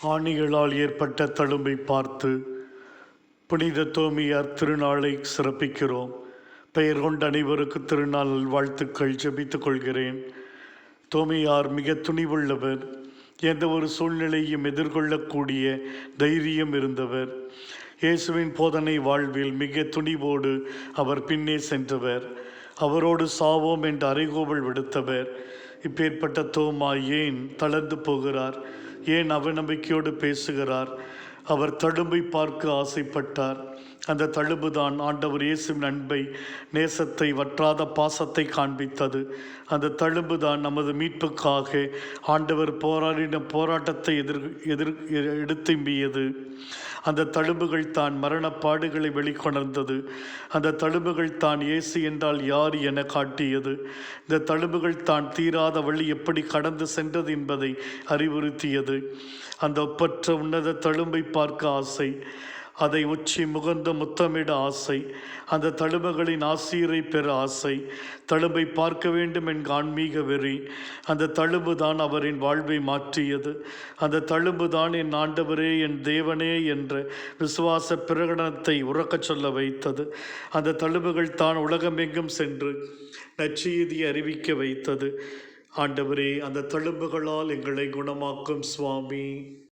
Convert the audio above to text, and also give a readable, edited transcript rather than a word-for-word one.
ஆணிகளால் ஏற்பட்ட தழும்பை பார்த்து புனித தோமியார் திருநாளை சிறப்பிக்கிறோம். பெயர் கொண்ட அனைவருக்கு திருநாள் வாழ்த்துக்கள் ஜெபித்துக் கொள்கிறேன். தோமியார் மிக துணிவுள்ளவர். எந்த ஒரு சூழ்நிலையும் எதிர்கொள்ளக்கூடிய தைரியம் இருந்தவர். இயேசுவின் போதனை வாழ்வில் மிக துணிவோடு அவர் பின்னே சென்றவர். அவரோடு சாவோம் என்று அறைகூவல் விடுத்தவர். இப்பேற்பட்ட தோமா ஏன் தளர்ந்து போகிறார்? ஏன் அவநம்பிக்கையோடு பேசுகிறார்? அவர் தழும்பை பார்க்க ஆசைப்பட்டார். அந்த தழும்புதான் ஆண்டவர் இயேசுவின் அன்பை, நேசத்தை, வற்றாத பாசத்தை காண்பித்தது. அந்த தழும்புதான் நமது மீட்புக்காக ஆண்டவர் போராடின போராட்டத்தை எடுத்தும்பியது. அந்த தழும்புகள் தான் மரணப்பாடுகளை வெளிக்கொணர்ந்தது. அந்த தழும்புகள் தான் இயேசு என்றால் யார் என காட்டியது. இந்த தழும்புகள் தான் தீராத வழி எப்படி கடந்து சென்றது என்பதை அறிவுறுத்தியது. அந்த ஒப்பற்ற உன்னத தழும்பை பார்க்க ஆசை, அதை உச்சி முகந்த முத்தமிட ஆசை, அந்த தழும்புகளின் ஆசீரை பெற ஆசை, தழும்பை பார்க்க வேண்டும் என்க ஆன்மீக வெறி. அந்த தழும்பு தான் அவரின் வாழ்வை மாற்றியது. அந்த தழும்பு தான் என் ஆண்டவரே, என் தேவனே என்ற விசுவாச பிரகடனத்தை உறக்கச் சொல்ல வைத்தது. அந்த தழும்புகள் தான் உலகமெங்கும் சென்று நற்செய்தியை அறிவிக்க வைத்தது. ஆண்டவரே, அந்த தழும்புகளால் எங்களை குணமாக்கும் சுவாமி.